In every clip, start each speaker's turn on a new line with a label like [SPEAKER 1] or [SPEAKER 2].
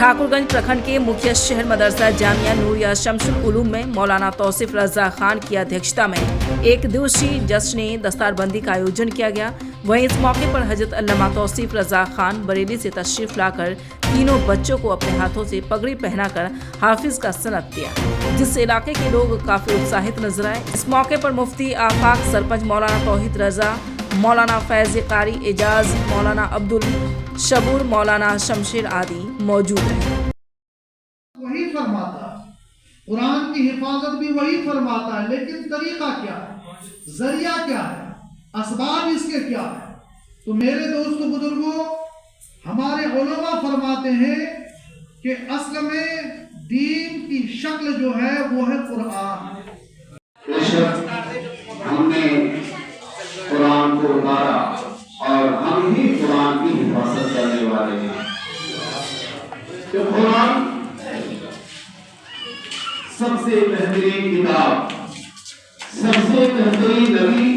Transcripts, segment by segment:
[SPEAKER 1] ठाकुरगंज प्रखंड के मुख्य शहर मदरसा जामिया नूरिया शमसुल उलूम में मौलाना तौसीफ रजा खान की अध्यक्षता में एक दिवसीय जश्न दस्तारबंदी का आयोजन किया गया। वहीं इस मौके पर हजरत अल्लामा तौसीफ रजा खान बरेली से तशरीफ लाकर तीनों बच्चों को अपने हाथों से पगड़ी पहनाकर हाफिज का सनद दिया, जिससे इलाके के लोग काफी उत्साहित नजर आए। इस मौके पर मुफ्ती आफाक, सरपंच मौलाना तौहीद रजा, मौलाना फैज कारी एजाज, मौलाना अब्दुल शबूर, मौलाना शमशेर आदि मौजूद रहे।
[SPEAKER 2] वही फरमाता है, कुरान की हिफाजत भी वही फरमाता है, लेकिन तरीका क्या है, जरिया क्या है, असबाब इसके क्या है। तो मेरे दोस्तों बुजुर्गों, हमारे उलमा फरमाते हैं कि असल में दीन की शक्ल जो है वो है कुरान।
[SPEAKER 3] हमने कुरान को उतारा और हम ही कुरान की हिफाजत करने वाले हैं। तो कुरान सबसे बेहतरीन किताब, सबसे बेहतरीन नबी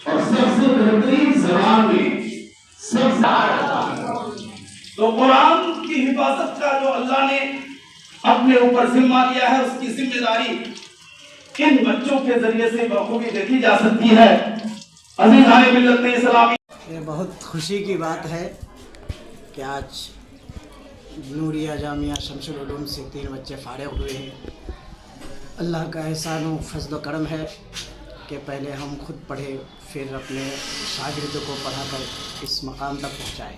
[SPEAKER 3] और सबसे बेहतरीन ज़बान में
[SPEAKER 4] तो कुरान की हिफाजत का जो अल्लाह ने अपने ऊपर जिम्मा लिया है, उसकी जिम्मेदारी इन बच्चों के जरिए से बखूबी देखी जा सकती है। अज़ीज़ाने मिल्लत इस्लामी,
[SPEAKER 5] ये बहुत खुशी की बात है कि आज नूरिया जामिया शमसुल उलूम से 3 बच्चे फारिग हुए हैं। अल्लाह का एहसान व फज़ल व करम है कि पहले हम खुद पढ़े, फिर अपने शागिर्दों को पढ़ाकर इस मकाम तक पहुँचाए।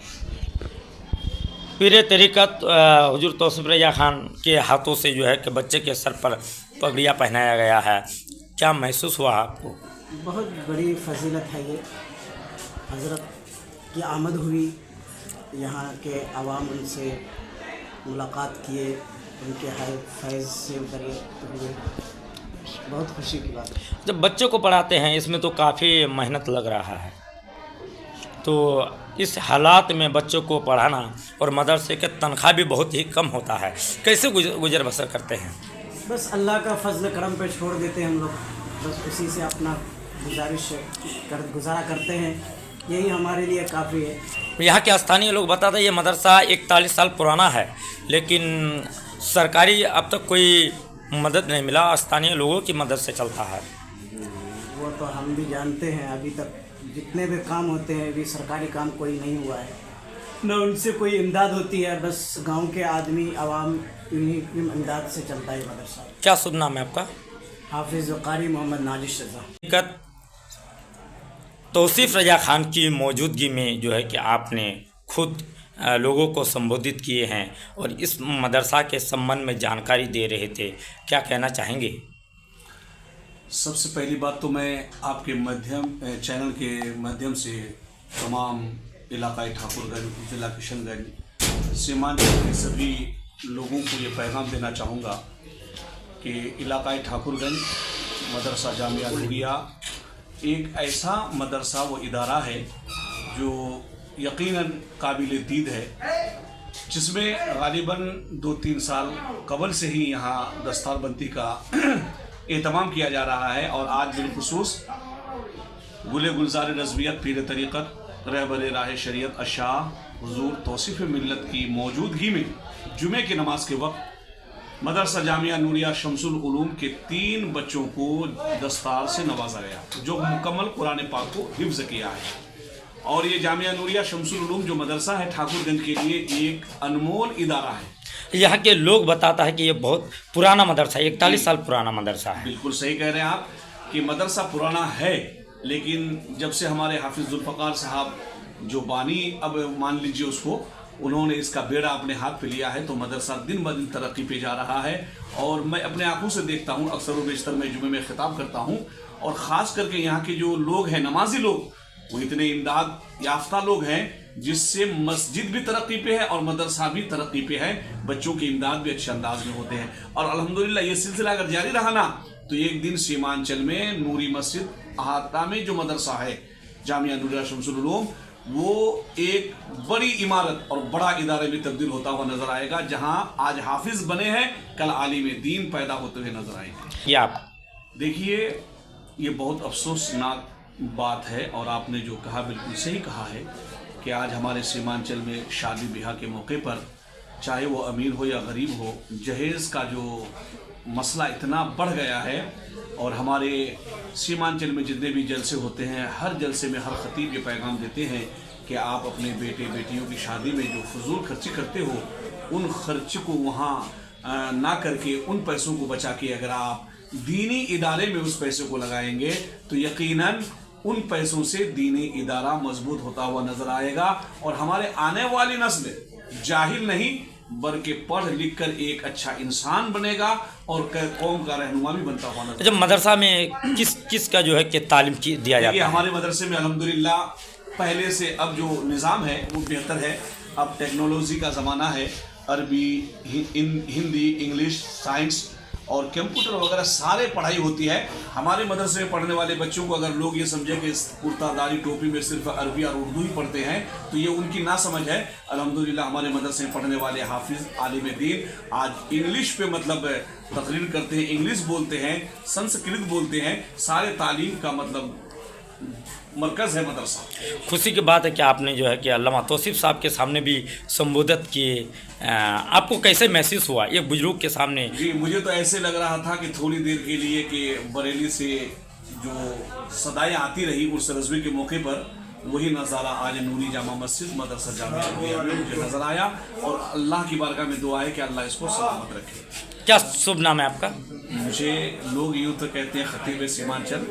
[SPEAKER 6] पीर तरीक़त हुजूर तौसीफ रजा खान के हाथों से जो है कि बच्चे के सर पर पगड़ियाँ पहनाया गया है, क्या महसूस हुआ आपको?
[SPEAKER 5] बहुत बड़ी फजीलत है ये। हज़रत की आमद हुई, यहाँ के अवाम उनसे मुलाकात किए, उनके फैज़ से उतरे हुए, बहुत खुशी की बात है।
[SPEAKER 6] जब बच्चों को पढ़ाते हैं इसमें तो काफ़ी मेहनत लग रहा है, तो इस हालात में बच्चों को पढ़ाना और मदरसे के तनख्वाह भी बहुत ही कम होता है, कैसे गुजर बसर करते हैं?
[SPEAKER 5] बस अल्लाह का फजल करम पे छोड़ देते हैं हम लोग, बस उसी से अपना गुजारा करते हैं, यही हमारे लिए काफ़ी है।
[SPEAKER 6] यहाँ के स्थानीय लोग बताते हैं ये मदरसा 41 साल पुराना है, लेकिन सरकारी अब तक कोई मदद नहीं मिला, स्थानीय लोगों की मदद से चलता है।
[SPEAKER 5] वो तो हम भी जानते हैं, अभी तक जितने भी काम होते हैं अभी सरकारी काम कोई नहीं हुआ है, न उनसे कोई इमदाद होती है, बस गांव के आदमी आवाम इन्हीं की इमदाद से चलता है मदरसा।
[SPEAKER 6] क्या शुभ नाम है आपका?
[SPEAKER 5] हाफिज कारी मोहम्मद नाजिश रजा।
[SPEAKER 6] तौसीफ रजा खान की मौजूदगी में जो है कि आपने खुद लोगों को संबोधित किए हैं और इस मदरसा के संबंध में जानकारी दे रहे थे, क्या कहना चाहेंगे?
[SPEAKER 7] सबसे पहली बात तो मैं आपके चैनल के माध्यम से तमाम इलाकाई ठाकुरगंज, जिला किशनगंज, सीमांचल के सभी लोगों को ये पैगाम देना चाहूँगा कि इलाकाई ठाकुरगंज मदरसा जामिया नूरिया एक ऐसा मदरसा व इदारा है जो यकीनन काबिल दीद है, जिसमें गालिबन 2-3 साल कबल से ही यहाँ दस्तारबंदी का एहतमाम किया जा रहा है। और आज बिलखुसूस गुले गुलजार रज़वियत पीर तरीक़त रहबर राह शरीयत अशाह हुजूर तौसीफ मिल्लत की मौजूदगी में जुमे की नमाज के वक्त मदरसा जामिया नूरिया शमसुल उलूम के 3 बच्चों को दस्तार से नवाजा गया, जो मुकम्मल कुरान पाक को हिफ्ज़ किया है। और ये जामिया नूरिया शमसुल उलूम जो मदरसा है ठाकुरगंज के लिए एक अनमोल इदारा है।
[SPEAKER 6] यहाँ के लोग बताता है कि ये बहुत पुराना मदरसा है, 41 साल पुराना मदरसा है।
[SPEAKER 7] बिल्कुल सही कह रहे हैं आप कि मदरसा पुराना है, लेकिन जब से हमारे हाफिज जुल्फ़कार साहब जो बानी, अब मान लीजिए उसको, उन्होंने इसका बेड़ा अपने हाथ पे लिया है, तो मदरसा दिन ब दिन तरक्की पे जा रहा है। और मैं अपने आंखों से देखता हूँ, अक्सर व बेशतर मैं जुमे में खिताब करता हूँ, और ख़ास करके यहाँ के जो लोग हैं, नमाजी लोग, वो इतने इमदाद याफ्ता लोग हैं, जिससे मस्जिद भी तरक्की पे है और मदरसा भी तरक्की पे है, बच्चों की इमदाद भी अच्छे अंदाज में होते हैं। और अल्हम्दुलिल्लाह ये सिलसिला अगर जारी रहा ना, तो एक दिन सीमांचल में नूरी मस्जिद अहाता में जो मदरसा है जामिया नूरिया शमसुल उलूम, वो एक बड़ी इमारत और बड़ा इदारे में तब्दील होता हुआ नजर आएगा, जहां आज हाफिज बने हैं, कल आलिम दीन पैदा होते हुए नजर आएंगे।
[SPEAKER 6] ये आप
[SPEAKER 7] देखिए, ये बहुत अफसोसनाक बात है, और आपने जो कहा बिल्कुल सही कहा है कि आज हमारे सीमांचल में शादी ब्याह के मौके पर चाहे वो अमीर हो या गरीब हो, जहेज़ का जो मसला इतना बढ़ गया है। और हमारे सीमांचल में जितने भी जलसे होते हैं, हर जलसे में हर खतीब ये पैगाम देते हैं कि आप अपने बेटे बेटियों की शादी में जो फजूल खर्ची करते हो, उन खर्च को वहाँ ना करके उन पैसों को बचा के अगर आप दीनी इदारे में उस पैसे को लगाएंगे तो यकीनन उन पैसों से दीनी इदारा मजबूत होता हुआ नजर आएगा और हमारे आने वाली नस्ल जाहिल नहीं बल्कि पढ़ लिख कर एक अच्छा इंसान बनेगा और कौम का रहनुमा भी बनता हुआ नजर।
[SPEAKER 6] जब मदरसा में किस का जो है कि तालीम दिया जाता है?
[SPEAKER 7] हमारे मदरसे में अल्हम्दुलिल्लाह पहले से अब जो निज़ाम है वो बेहतर है। अब टेक्नोलॉजी का ज़माना है, अरबी, हिंदी, इंग्लिश, साइंस और कंप्यूटर वगैरह सारे पढ़ाई होती है। हमारे मदरसे में पढ़ने वाले बच्चों को अगर लोग ये समझे कि कुर्तादारी टोपी में सिर्फ अरबी और उर्दू ही पढ़ते हैं तो ये उनकी ना समझ है। अल्हम्दुलिल्लाह हमारे मदरसे में पढ़ने वाले हाफिज़ आलिम दीन आज इंग्लिश पे मतलब तकरीर करते हैं, इंग्लिश बोलते हैं, संस्कृत बोलते हैं, सारे तालीम का मतलब मरकज़ है मदरसा।
[SPEAKER 6] खुशी की बात है कि आपने जो है कि अल्लामा तौसीफ साहब के सामने भी संबोधित किए। आपको कैसे महसूस हुआ एक बुजुर्ग के सामने?
[SPEAKER 7] जी, मुझे तो ऐसे लग रहा था कि थोड़ी देर के लिए कि बरेली से जो सदाएं आती रही उर्स रज़वी के मौके पर, वही नज़ारा आज नूरी जामा मस्जिद मदरसा जामिया नूरिया में मुझे नज़र आया और अल्लाह की बारगाह में दुआ है कि अल्लाह इसको सलामत रखे।
[SPEAKER 6] क्या शुभ नाम है आपका?
[SPEAKER 7] मुझे लोग यूँ तो कहते हैं खतीब सीमांचल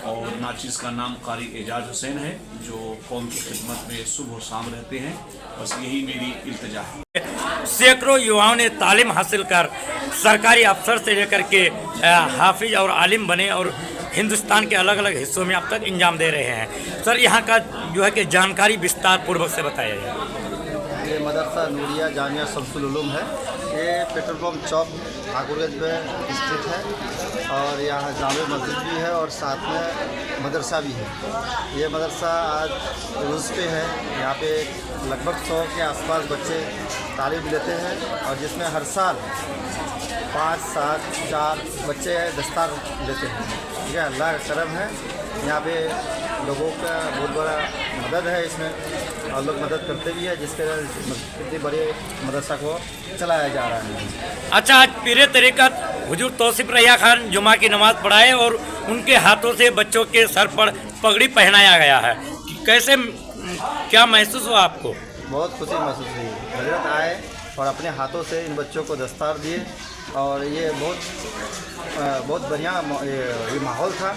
[SPEAKER 7] और नाचिज़ का नाम कारी एजाज हुसैन है, जो कौम की खिदमत में सुबह शाम रहते हैं। बस यही मेरी इल्तिजा है।
[SPEAKER 6] सैकड़ों युवाओं ने तालीम हासिल कर सरकारी अफसर से लेकर के हाफिज और आलिम बने और हिंदुस्तान के अलग अलग हिस्सों में अब तक इंजाम दे रहे हैं। सर, यहाँ का जो है कि जानकारी विस्तार पूर्वक से बताया जाए।
[SPEAKER 8] ये मदरसा नूरिया जामिया शम्सुल उलूम है। ये पेट्रोल पंप चौक ठाकुरगंज में स्थित है और यहाँ जामे मस्जिद भी है और साथ में मदरसा भी है। ये मदरसा आज रूस पे है। यहाँ पे लगभग 100 के आसपास बच्चे तालीम लेते हैं और जिसमें हर साल 5, 7, 4 बच्चे दस्तार लेते हैं। ठीक है, अल्लाह का करम है। यहाँ पे लोगों का बहुत बड़ा मदद है इसमें और लोग मदद करते भी है, जिसके इतने बड़े मदरसा को चलाया जा रहा है।
[SPEAKER 6] अच्छा, आज पीरे तरीक़त हुजूर तौसीफ रैया खान जुमा की नमाज़ पढ़ाए और उनके हाथों से बच्चों के सर पर पगड़ी पहनाया गया है। कैसे, क्या महसूस हुआ आपको?
[SPEAKER 8] बहुत खुशी महसूस हुई। हजरत आए और अपने हाथों से इन बच्चों को दस्तार दिए और ये बहुत बढ़िया ये माहौल था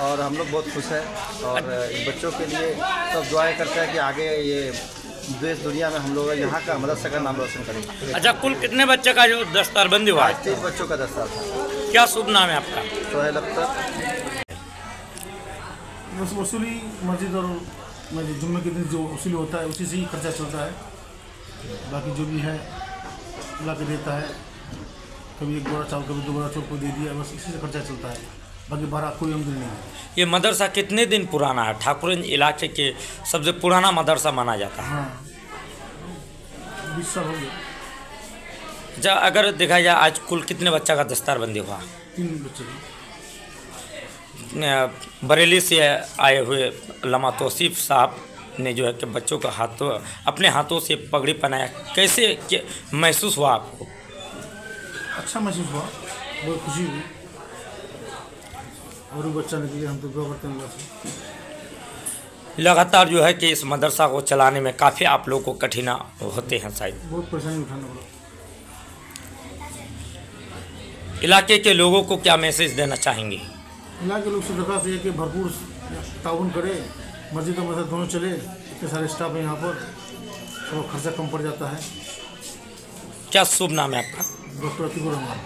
[SPEAKER 8] और हम लोग बहुत खुश हैं और इन बच्चों के लिए सब दुआएं करते हैं कि आगे ये देश दुनिया में हम लोग यहाँ का मदरसा का नाम रोशन करेंगे।
[SPEAKER 6] अच्छा, कुल कितने बच्चे का जो दस्तारबंदी हुआ?
[SPEAKER 8] 30 बच्चों का दस्तार था।
[SPEAKER 6] क्या शुभ नाम है आपका?
[SPEAKER 8] सोहेल अख्तर।
[SPEAKER 9] बस वसूली मस्जिद और जुम्मे के दिन जो वसूली होता है उसी से ही खर्चा चलता है। बाकी जो भी है ला के देता है, कभी 1 बोरा चावल कभी 2 बोरा चावल को दे दिया, बस इसी से खर्चा चलता है। बाकी बाहर कोई आमदनी नहीं है।
[SPEAKER 6] ये मदरसा कितने दिन पुराना है? ठाकुरगंज इलाके के सबसे पुराना मदरसा माना जाता है।
[SPEAKER 9] हाँ, 20 साल हो गए।
[SPEAKER 6] अच्छा, अगर देखा जाए आज कुल कितने बच्चा का दस्तारबंदी हुआ?
[SPEAKER 9] 3 बच्चे।
[SPEAKER 6] बरेली से आए हुए अल्लामा तौसीफ साहब ने जो है कि बच्चों का अपने हाथों से पगड़ी पहनाया। कैसे महसूस हुआ आपको?
[SPEAKER 9] अच्छा महसूस हुआ, बहुत खुशी हुई और वो बच्चा निकले, हम तो दुआ करते हैं अल्लाह से।
[SPEAKER 6] लगातार जो है कि इस मदरसा को चलाने में काफ़ी आप लोगों को कठिना होते हैं, शायद
[SPEAKER 9] बहुत परेशानी उठाना पड़ा।
[SPEAKER 6] इलाके के लोगों को क्या मैसेज देना चाहेंगे?
[SPEAKER 9] इलाके के लोग से दरख्वास्त है कि भरपूर ताउन करे, मस्जिद और मदरसा दोनों चले। इतने सारे स्टाफ है यहाँ पर, तो खर्चा कम पड़ जाता है।
[SPEAKER 6] क्या शुभ नाम है आपका?
[SPEAKER 9] डॉक्टर अतीकुर रहमान।